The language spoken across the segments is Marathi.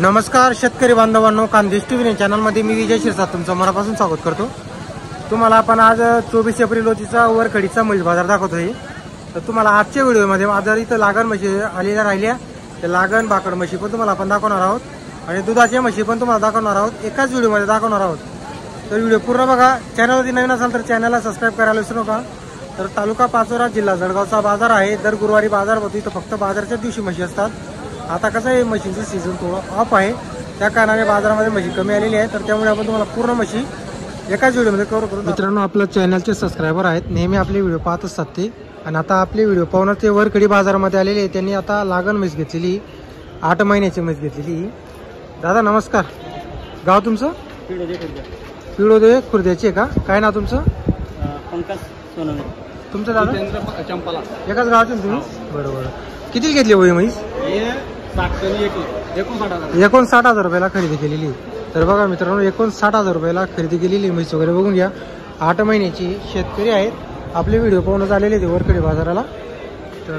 नमस्कार शेतकरी बांधवांनो, खानदेश टीव्ही चॅनलमध्ये मी विजय शिरसाट तुमचं मनापासून स्वागत करतो। तुम्हाला आपण आज 24 एप्रिल रोजीचा वरखडीचा म्हैस बाजार दाखवतोय। तर तुम्हाला आजच्या व्हिडिओमध्ये माझ्या इथं लागण म्हशी आलेल्या राहिल्या, ते लागण भाकड म्हशी पण तुम्हाला आपण दाखवणार आहोत आणि दुधाच्या म्हशी पण तुम्हाला दाखवणार आहोत, एकाच व्हिडिओमध्ये दाखवणार आहोत। तर व्हिडिओ पूर्ण बघा। चॅनलवरती नवीन असाल तर चॅनलला सबस्क्राईब करायला विसरू नका। तर तालुका पाचोरा, जिल्हा जळगावचा बाजार आहे। दर गुरुवारी बाजार भरतो। इथं फक्त बाजारच्या दिवशी म्हशी असतात। आता कसं आहे, म्हशींचं सीझन थोडं ऑफ आहे, त्या कारणाने बाजारामध्ये म्हशी कमी आलेली आहे। तर त्यामुळे आपण तुम्हाला पूर्ण म्हशी एकाच व्हिडिओमध्ये कव्हर करू। मित्रांनो, आपल्या चॅनलचे सबस्क्रायबर आहेत, नेहमी आपले व्हिडिओ पाहत असतात ते, आणि आता आपले व्हिडिओ पाहून ते वरखडी बाजारामध्ये आलेले आहे। त्यांनी आता लागण म्हैस घेतलेली, 8 महिन्याची म्हैस घेतलेली। दादा नमस्कार, गाव तुमचं? पिळोदे खुर्द्याची आहे का? काय नाव तुमचं? पंकज सोनवणे। तुमचं दादा? चंपाला। एकाच गावाचे तुम्ही? बरोबर। किती घेतली होई म्हैस? 59,000 रुपयाला खरेदी केलेली। तर बघा मित्रांनो, 59,000 रुपयाला खरेदी केलेली म्हैस वगैरे बघून घ्या। 8 महिन्याची शेतकरी आहेत, आपले व्हिडिओ पाहूनच आलेले ते वरखडी बाजाराला। तर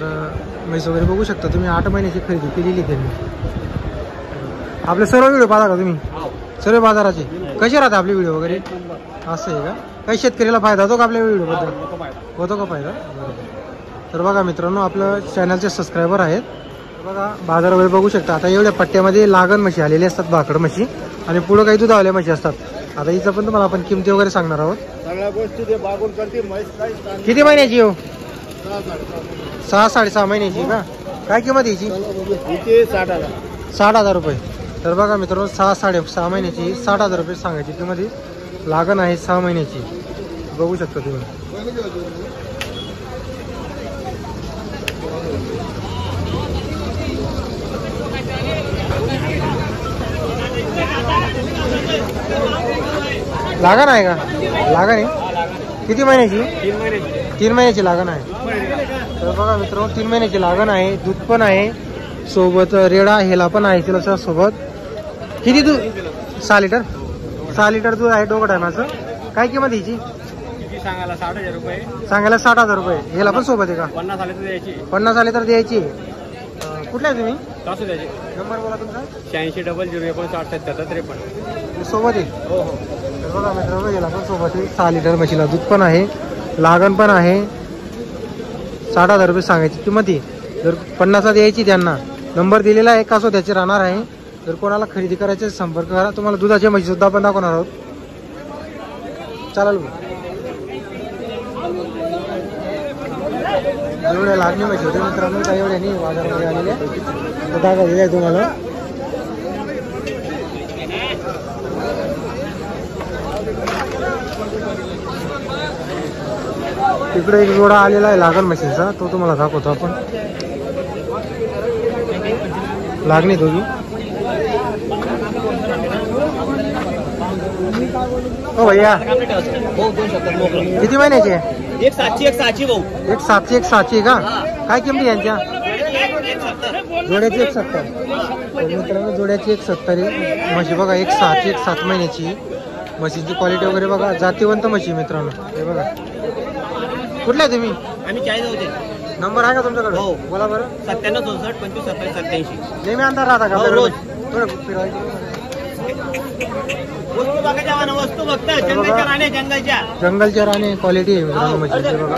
म्हैस वगैरे बघू शकता तुम्ही, 8 महिन्याची खरेदी केलेली त्यांनी। आपले सर्व व्हिडिओ पाहता का तुम्ही? सर्व बाजाराचे कसे राहते आपले व्हिडिओ वगैरे? असं आहे का? काही शेतकऱ्याला फायदा होतो का आपल्या व्हिडिओ बद्दल? होतो का फायदा? बरोबर। तर बघा मित्रांनो, आपलं चॅनलचे सबस्क्रायबर आहेत। बघा बाजार वगैरे बघू शकता। आता एवढ्या पट्ट्यामध्ये लागण म्हशी आलेली असतात, भाकड म्हशी, आणि पुढे काही दुधावल्या म्हशी असतात। आता हिचं पण तुम्हाला आपण किमती वगैरे सांगणार आहोत। सगळ्या गोष्टी ते बागून करते म्हैस। किती महिन्याची हो? 6-6.5 महिन्याची का? काय किंमत याची? 60,000 रुपये। तर बघा मित्रांनो, 6-6.5 महिन्याची 60,000 रुपये सांगायची किंमत। लागण आहे 6 महिन्याची, बघू शकता तुम्ही। लागण आहे का? लागण आहे किती महिन्याची? 3 महिन्याची लागण आहे। तर बघा मित्रांनो, 3 महिन्याची लागण आहे, दूध पण आहे सोबत, रेडा हेला पण आहे तिला सोबत। किती दूध? 6 लिटर। 6 लिटर दूध आहे दोघं टायमाचं। काय किंमत याची? सांगायला 60,000 रुपये। सांगायला 60,000 रुपये। हेला पण सोबत आहे का? 50 आले तर द्यायची। 50 आले तर द्यायची। कुठल्या तुम्ही? तासू द्यायची। नंबर बोला तुमचा? 8600596353 सोबत आहे। हो हो। तर बघा मित्रांनो, याला पण सोबत आहे। 6 लिटर म्हशीला दूध पण आहे, लागण पण आहे। 60,000 रुपये सांगायची किंमत आहे। जर 50 द्यायची त्यांना, नंबर दिलेला आहे, कसो त्याचे राहणार आहे। जर कोणाला खरेदी करायचे संपर्क करा। तुम्हाला दुधाच्या म्हशी सुद्धा आपण दाखवणार आहोत। चालेल। एवढ्या लागणी म्हशी होते मित्रांनो, काही एवढ्या नाही बाजारामध्ये आलेल्या, तर दाखवलेल्या आहे तुम्हाला। तिकडे एक जोडा आलेला आहे लागण म्हशींचा, तो तुम्हाला दाखवतो आपण। लागणी दोघी। हो भैया, किती महिन्याचे? एक 7ची भाऊ। एक 7ची का? काय किमती यांच्या? जोड्याची 170। मित्रांनो, जोड्याची 170 आहे म्हशी। बघा, एक 6ची, एक 7 महिन्याची। म्हशींची क्वालिटी वगैरे बघा, जातीवंत म्हशी मित्रांनो। हे बघा, कुठल्या तुम्ही? आम्ही 40 होते। नंबर आहे का तुमच्याकडे? हो। बोला बरं। 97 25 27 87। नेहमी अंतर राहता का? रोज थोडं फिरायचं। वस्तू बघायच्या वाहन, वस्तू फक्त जंगलच्या राणे, जंगलच्या राणे क्वालिटी आहे मित्रांनो म्हशींची। बघा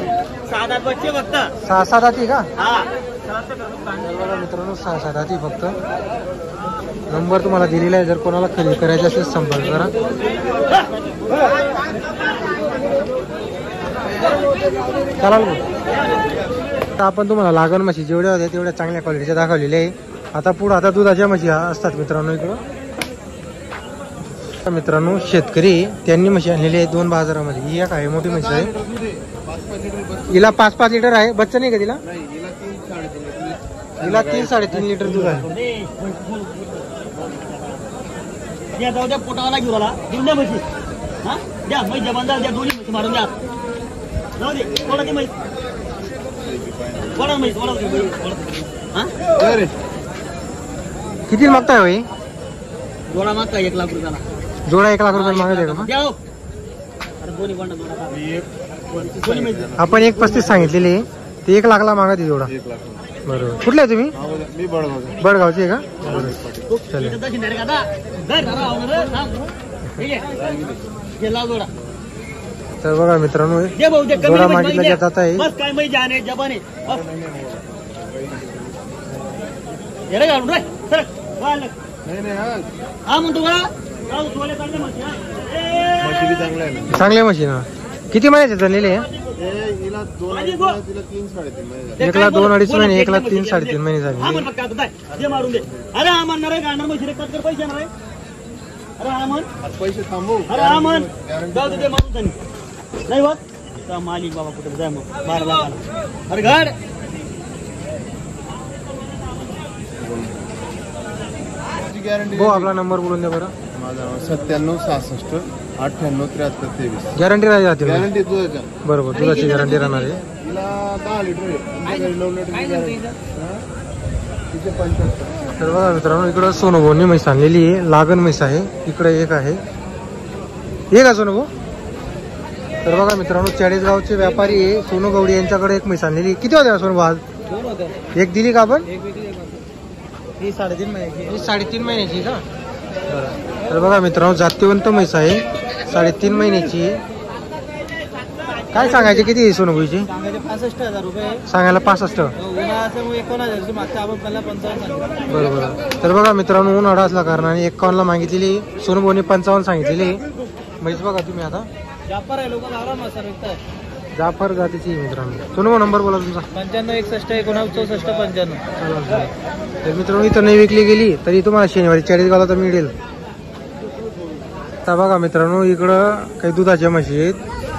7 बच्चे फक्त। 6-7 जाती का? हा। बघा मित्रांनो, 6-7 जाती फक्त। नंबर तुम्हाला दिलेला आहे, जर कोणाला खरेदी करायची असेल संपर्क करा। चालेल। आता आपण तुम्हाला लागण म्हशी जेवढ्या होत्या तेवढ्या चांगल्या क्वालिटीच्या दाखवलेल्या आहे। आता पुढे आता दुधाच्या म्हशी असतात मित्रांनो इकडं। मित्रांनो, शेतकरी त्यांनी म्हशी आणलेली आहे 2 बाजारामध्ये। ही एक आहे मोठी म्हशी आहे, हिला 5-5 लिटर आहे। बच्चा नाही का तिला? हिला 3-3.5 लिटर दूध आहे। जाऊ द्या, पोटावाला घेऊन आला, देऊन द्या म्हशी। हा द्या म्हैस, द्या बंदा, द्या दोन्ही म्हशी मारून द्या। जाऊ दे, कोणा ती म्हैस? कोणा म्हैस? हा किती मागताय भाई? जोडा मागता 1 लाख रुपयाला। जोडा 1 लाख रुपये मागायचे का? द्या हो। अरे दोन्ही बंड जोडा। आपण 1.35 सांगितलेली आहे। ते 1 लाखला मागा ती जोडा. 1 लाख. बरोबर. कुठले आहे तुम्ही? मी बडगाव. बडगावचे आहे का? बरोबर. चालेल. तर बघा मित्रांनो जोडा मागितला जात आहे. चांगले मशीन. किती महिन्याचे झालेले आहे? 1ला 2-2.5 महिने, 1ला 3-3.5 महिने झाले. पैसे थांबू. मालिक बाबा कुठे जाय मग 12 लाखाला. अरे घर हो. आपला नंबर बोलून द्या बरं. माझा 9766 98 73 23. गॅरंटी राहते? गॅरंटी दुधाच्या. बरोबर. दुधाची गॅरंटी राहणार आहे. तिला 10 लिटर आहे. तुमच्या घरी 9 लिटर गॅरंटी. 75. तर बघा मित्रांनो इकडं सोनूभाऊंनी म्हैस आणलेली आहे. लागण म्हैस आहे. इकडे एक आहे. हे का सोनूभाऊ? तर बघा मित्रांनो 40 गावचे व्यापारी आहे सोनू गवडी यांच्याकडे एक म्हैस आणलेली. किती होत्या सोनूभाऊ आज? 1 दिली का आपण? 3.5 महिन्याची. 3.5 महिन्याची का? तर बघा मित्रांनो जातीवंत म्हैस आहे. 3.5 महिन्याची. काय सांगायचे किती आहे सोनूभाऊची? सांगायचे 65,000 रुपये. सांगायला 65. बरोबर. तर बघा मित्रांनो उन्हाळा असला कारणाने 51ला मागितलेली. सोनूभाऊने 55 सांगितलेली म्हैस. बघा तुम्ही आता जाफर जातीची मित्रांनो. सोनूभाऊ नंबर बोला तुमचा. 95 61 69 64 95. तर मित्रांनो इथं नाही विकली गेली तरी तुम्हाला शनिवारी 40 गावला तर मिळेल. तर बघा मित्रांनो इकडं काही दुधाच्या म्हशी आहेत.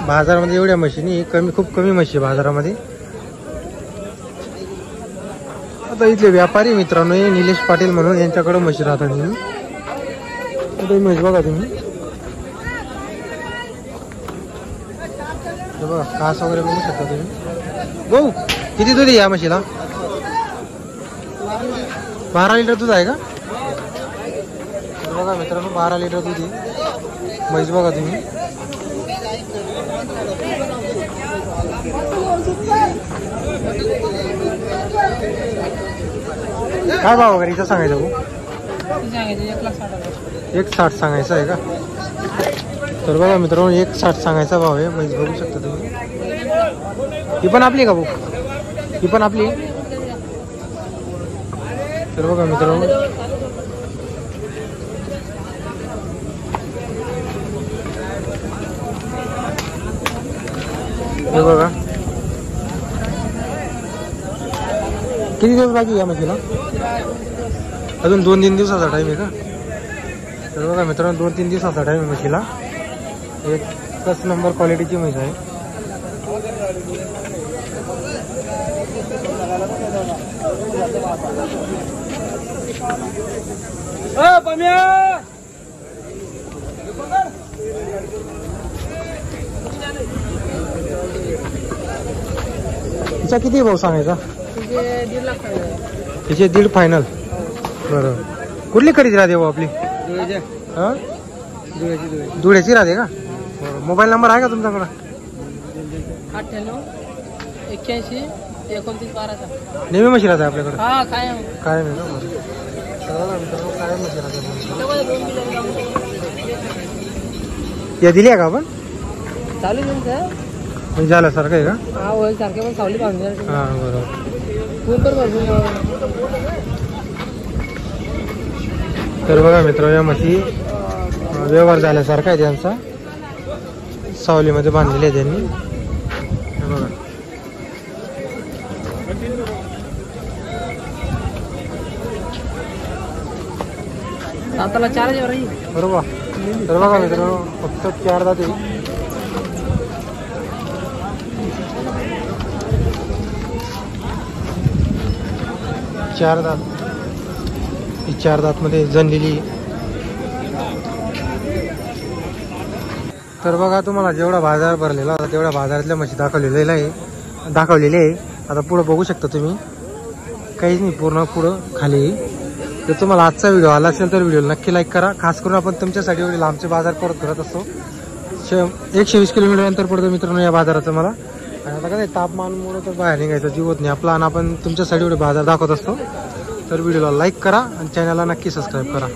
बाजारामध्ये एवढ्या म्हशीनी खूप कमी म्हशी बाजारामध्ये. आता इथले व्यापारी मित्रांनो निलेश पाटील म्हणून यांच्याकडे म्हशी राहतात. म्हशी बघा तुम्ही. बघा कास वगैरे बघू शकता तुम्ही. भाऊ किती दूध आहे या म्हशीला? 12 लिटर दूध आहे का? बघा मित्रांनो 12 लिटर दूध आहे म्हैस. बघा तुम्ही. काय भाव वगैरे इथं सांगायचं भाऊ? 1.60 सांगायचं आहे का? तर बघा मित्रांनो 1.60 सांगायचा भाव आहे. म्हैस बघू शकता तुम्ही. ही पण आपली का भाऊ? ही पण आपली. तर बघा मित्रांनो हे बघा किती दिवस बाकी या म्हशीला? अजून 2-3 दिवसाचा टाइम आहे का? तर बघा मित्रांनो 2-3 दिवसाचा टाइम आहे म्हशीला. 1 नंबर क्वालिटीची म्हैस आहे. तिचा किती भाव सांगायचा? तिचे 1.5 फायनल. बरोबर. कुठली खरेदी राहते भाऊ आपली? धुळ्याची राहते का? मोबाईल नंबर आहे का तुमच्याकडं? 98 81 29 12. नेहमी म्हशी राहते आपल्याकडे? काय काय नाही ना. काय म्हशी राहते? या दिली का आपण? चालू म्हणजे झाल्यासारखं आहे का? सारखे पण सावली बांधून. हां बरोबर. तर बघा मित्र या म्हशी व्यवहार झाल्यासारखा आहे त्यांचा. सावलीमध्ये बांधलेले आहे त्यांनी. बघा दाताला 4 बरोबर. तर बघा मित्रांनो फक्त 4 दात आहे. चार दात. ही 4 दात मध्ये जनलेली. तर बघा तुम्हाला जेवढा बाजार भरलेला होता तेवढ्या बाजारातल्या म्हशी दाखवलेल्या आहे. आता पुढे बघू शकता तुम्ही. काहीच नाही पूर्ण पुढं खाली. जर तुम्हाला आजचा व्हिडिओ आला असेल तर व्हिडिओ नक्की लाईक करा. खास करून आपण तुमच्यासाठी एवढे लांबचे बाजार करत असतो. 120 किलोमीटर अंतर पडतं मित्रांनो या बाजाराचं मला. आणि आता काय तापमानमुळे तर बाहेर निघायचं जीव होत नाही आपला, आणि आपण तुमच्यासाठी एवढे बाजार दाखवत असतो. तर व्हिडिओला लाईक करा आणि चॅनलला नक्की सबस्क्राईब करा.